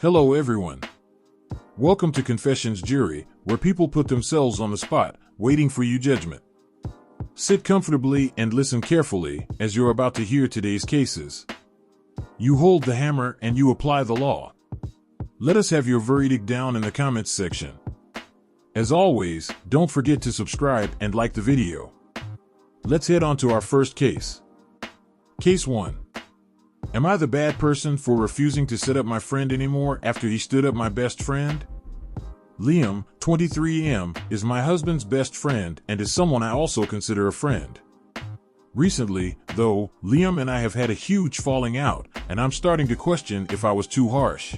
Hello everyone. Welcome to Confessions Jury, where people put themselves on the spot, waiting for your judgment. Sit comfortably and listen carefully, as you're about to hear today's cases. You hold the hammer and you apply the law. Let us have your verdict down in the comments section. As always, don't forget to subscribe and like the video. Let's head on to our first case. Case 1. Am I the bad person for refusing to set up my friend anymore after he stood up my best friend? Liam, 23M, is my husband's best friend and is someone I also consider a friend. Recently, though, Liam and I have had a huge falling out, and I'm starting to question if I was too harsh.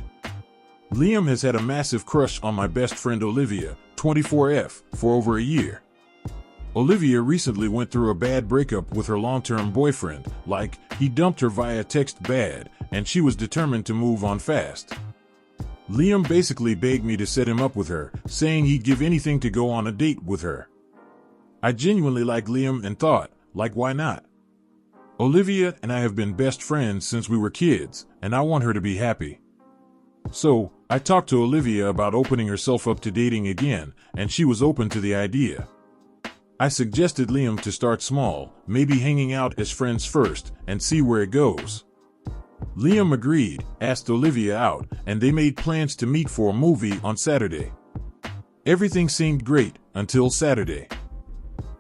Liam has had a massive crush on my best friend Olivia, 24F, for over a year. Olivia recently went through a bad breakup with her long-term boyfriend, like, he dumped her via text bad, and she was determined to move on fast. Liam basically begged me to set him up with her, saying he'd give anything to go on a date with her. I genuinely like Liam and thought, like, why not? Olivia and I have been best friends since we were kids, and I want her to be happy. So, I talked to Olivia about opening herself up to dating again, and she was open to the idea. I suggested Liam to start small, maybe hanging out as friends first, and see where it goes. Liam agreed, asked Olivia out, and they made plans to meet for a movie on Saturday. Everything seemed great, until Saturday.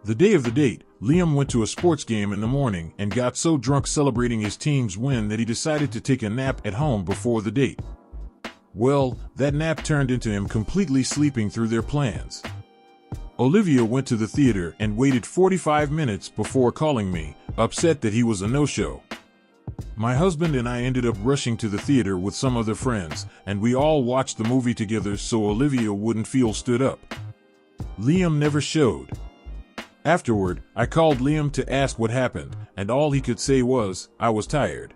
The day of the date, Liam went to a sports game in the morning and got so drunk celebrating his team's win that he decided to take a nap at home before the date. Well, that nap turned into him completely sleeping through their plans. Olivia went to the theater and waited 45 minutes before calling me, upset that he was a no-show. My husband and I ended up rushing to the theater with some other friends, and we all watched the movie together so Olivia wouldn't feel stood up. Liam never showed. Afterward, I called Liam to ask what happened, and all he could say was, I was tired.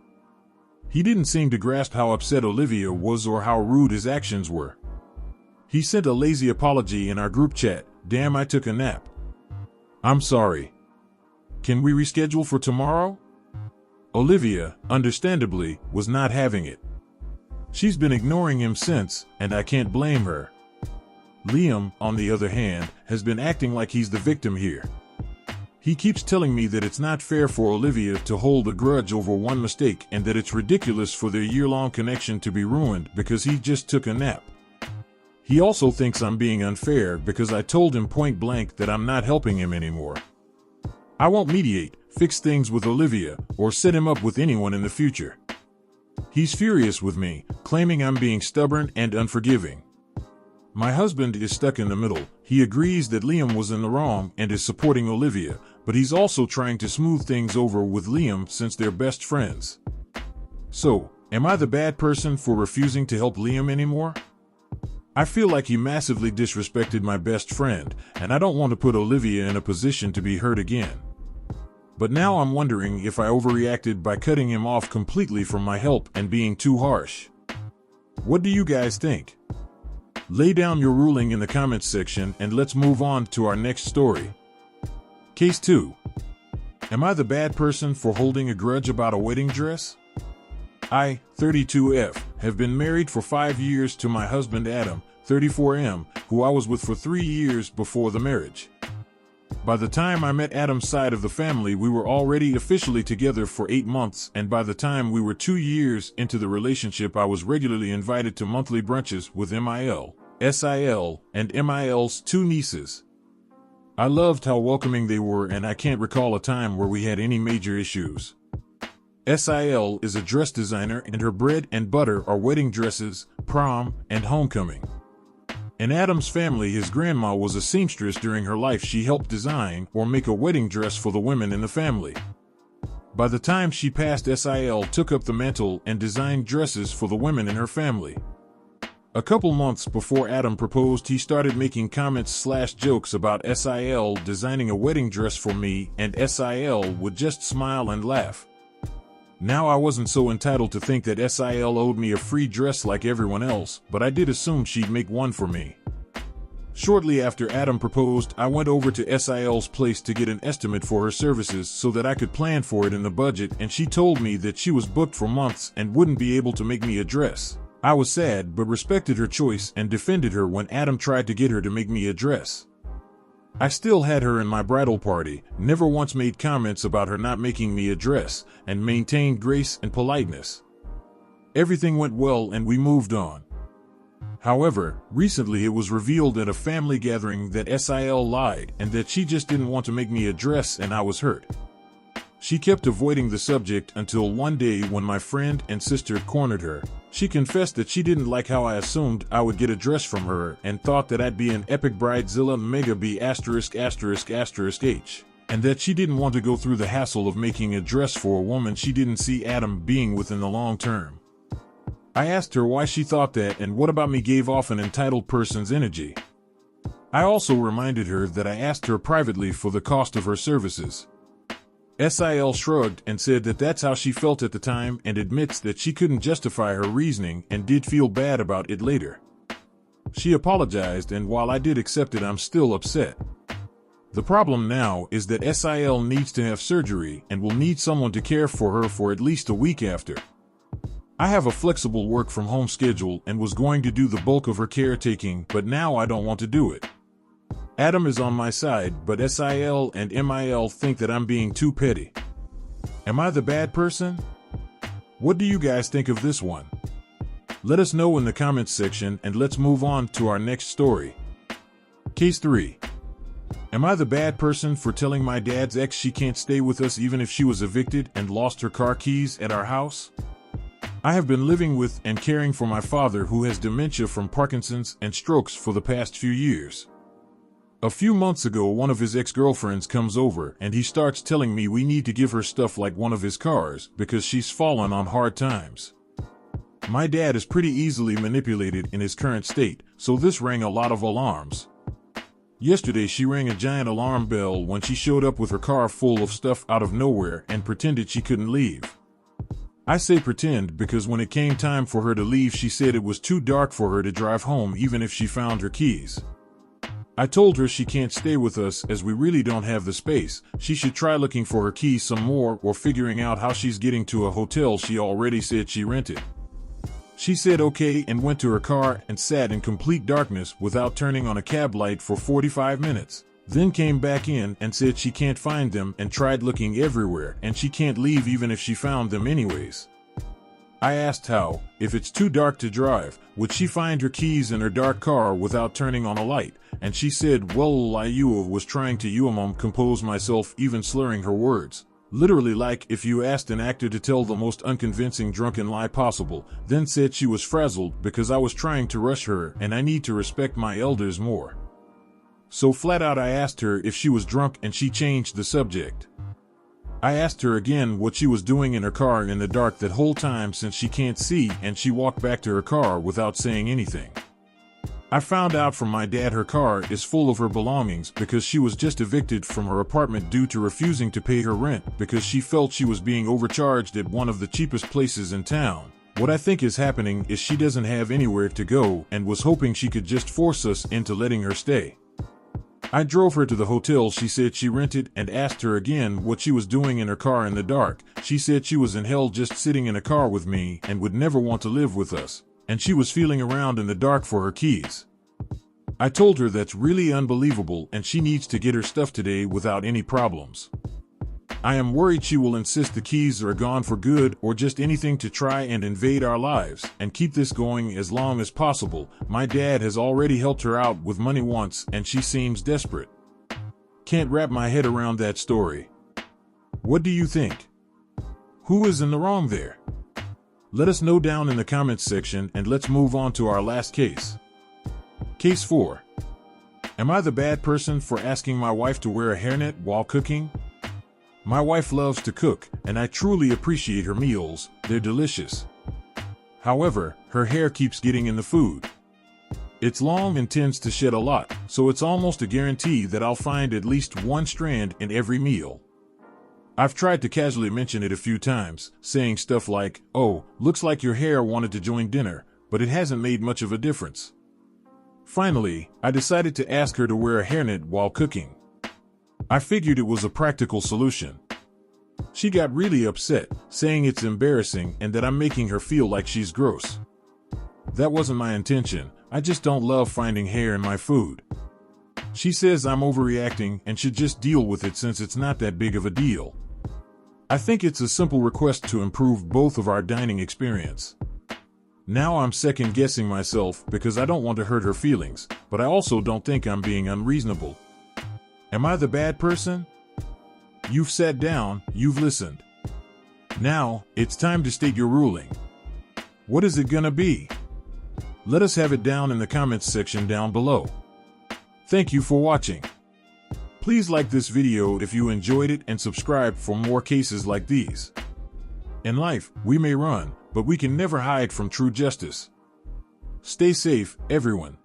He didn't seem to grasp how upset Olivia was or how rude his actions were. He sent a lazy apology in our group chat. Damn, I took a nap. I'm sorry. Can we reschedule for tomorrow? Olivia, understandably, was not having it. She's been ignoring him since, and I can't blame her. Liam, on the other hand, has been acting like he's the victim here. He keeps telling me that it's not fair for Olivia to hold a grudge over one mistake and that it's ridiculous for their year-long connection to be ruined because he just took a nap. He also thinks I'm being unfair because I told him point blank that I'm not helping him anymore. I won't mediate, fix things with Olivia, or set him up with anyone in the future. He's furious with me, claiming I'm being stubborn and unforgiving. My husband is stuck in the middle. He agrees that Liam was in the wrong and is supporting Olivia, but he's also trying to smooth things over with Liam since they're best friends. So, am I the bad person for refusing to help Liam anymore? I feel like he massively disrespected my best friend, and I don't want to put Olivia in a position to be hurt again. But now I'm wondering if I overreacted by cutting him off completely from my help and being too harsh. What do you guys think? Lay down your ruling in the comments section and let's move on to our next story. Case 2. Am I the bad person for holding a grudge about a wedding dress? I, 32F, have been married for 5 years to my husband Adam, 34M, who I was with for 3 years before the marriage. By the time I met Adam's side of the family, we were already officially together for 8 months, and by the time we were 2 years into the relationship, I was regularly invited to monthly brunches with MIL, SIL, and MIL's 2 nieces. I loved how welcoming they were, and I can't recall a time where we had any major issues. SIL is a dress designer, and her bread and butter are wedding dresses, prom, and homecoming. In Adam's family, his grandma was a seamstress during her life. She helped design or make a wedding dress for the women in the family. By the time she passed, SIL took up the mantle and designed dresses for the women in her family. A couple months before Adam proposed, he started making comments/jokes about SIL designing a wedding dress for me, and SIL would just smile and laugh. Now, I wasn't so entitled to think that SIL owed me a free dress like everyone else, but I did assume she'd make one for me. Shortly after Adam proposed, I went over to SIL's place to get an estimate for her services so that I could plan for it in the budget, and she told me that she was booked for months and wouldn't be able to make me a dress. I was sad but respected her choice and defended her when Adam tried to get her to make me a dress. I still had her in my bridal party, never once made comments about her not making me a dress, and maintained grace and politeness. Everything went well and we moved on. However, recently it was revealed at a family gathering that SIL lied and that she just didn't want to make me a dress, and I was hurt. She kept avoiding the subject until one day when my friend and sister cornered her. She confessed that she didn't like how I assumed I would get a dress from her and thought that I'd be an epic bridezilla mega B*******H, and that she didn't want to go through the hassle of making a dress for a woman she didn't see Adam being with in the long term. I asked her why she thought that and what about me gave off an entitled person's energy. I also reminded her that I asked her privately for the cost of her services. SIL shrugged and said that that's how she felt at the time and admits that she couldn't justify her reasoning and did feel bad about it later. She apologized, and while I did accept it, I'm still upset. The problem now is that SIL needs to have surgery and will need someone to care for her for at least a week after. I have a flexible work from home schedule and was going to do the bulk of her caretaking, but now I don't want to do it. Adam is on my side, but SIL and MIL think that I'm being too petty. Am I the bad person? What do you guys think of this one? Let us know in the comments section, and let's move on to our next story. Case 3. Am I the bad person for telling my dad's ex she can't stay with us even if she was evicted and lost her car keys at our house? I have been living with and caring for my father, who has dementia from Parkinson's and strokes for the past few years. A few months ago, one of his ex-girlfriends comes over and he starts telling me we need to give her stuff like one of his cars because she's fallen on hard times. My dad is pretty easily manipulated in his current state, so this rang a lot of alarms. Yesterday she rang a giant alarm bell when she showed up with her car full of stuff out of nowhere and pretended she couldn't leave. I say pretend because when it came time for her to leave, she said it was too dark for her to drive home even if she found her keys. I told her she can't stay with us as we really don't have the space. She should try looking for her keys some more or figuring out how she's getting to a hotel she already said she rented. She said okay and went to her car and sat in complete darkness without turning on a cab light for 45 minutes. Then came back in and said she can't find them and tried looking everywhere and she can't leave even if she found them anyways. I asked how, if it's too dark to drive, would she find her keys in her dark car without turning on a light? And she said, well, I was trying to compose myself, even slurring her words. Literally like if you asked an actor to tell the most unconvincing drunken lie possible, then said she was frazzled because I was trying to rush her and I need to respect my elders more. So flat out I asked her if she was drunk and she changed the subject. I asked her again what she was doing in her car in the dark that whole time since she can't see, and she walked back to her car without saying anything. I found out from my dad her car is full of her belongings because she was just evicted from her apartment due to refusing to pay her rent because she felt she was being overcharged at one of the cheapest places in town. What I think is happening is she doesn't have anywhere to go and was hoping she could just force us into letting her stay. I drove her to the hotel she said she rented and asked her again what she was doing in her car in the dark. She said she was in hell just sitting in a car with me and would never want to live with us, and she was feeling around in the dark for her keys. I told her that's really unbelievable and she needs to get her stuff today without any problems. I am worried she will insist the keys are gone for good or just anything to try and invade our lives and keep this going as long as possible. My dad has already helped her out with money once and she seems desperate. Can't wrap my head around that story. What do you think? Who is in the wrong there? Let us know down in the comments section, and let's move on to our last case. Case 4. Am I the bad person for asking my wife to wear a hairnet while cooking? My wife loves to cook, and I truly appreciate her meals, they're delicious. However, her hair keeps getting in the food. It's long and tends to shed a lot, so it's almost a guarantee that I'll find at least one strand in every meal. I've tried to casually mention it a few times, saying stuff like, oh, looks like your hair wanted to join dinner, but it hasn't made much of a difference. Finally, I decided to ask her to wear a hairnet while cooking. I figured it was a practical solution. She got really upset, saying it's embarrassing and that I'm making her feel like she's gross. That wasn't my intention. I just don't love finding hair in my food. She says I'm overreacting and should just deal with it since it's not that big of a deal. I think it's a simple request to improve both of our dining experience. Now I'm second-guessing myself because I don't want to hurt her feelings, but I also don't think I'm being unreasonable. Am I the bad person? You've sat down, you've listened. Now, it's time to state your ruling. What is it gonna be? Let us have it down in the comments section down below. Thank you for watching. Please like this video if you enjoyed it and subscribe for more cases like these. In life, we may run, but we can never hide from true justice. Stay safe, everyone.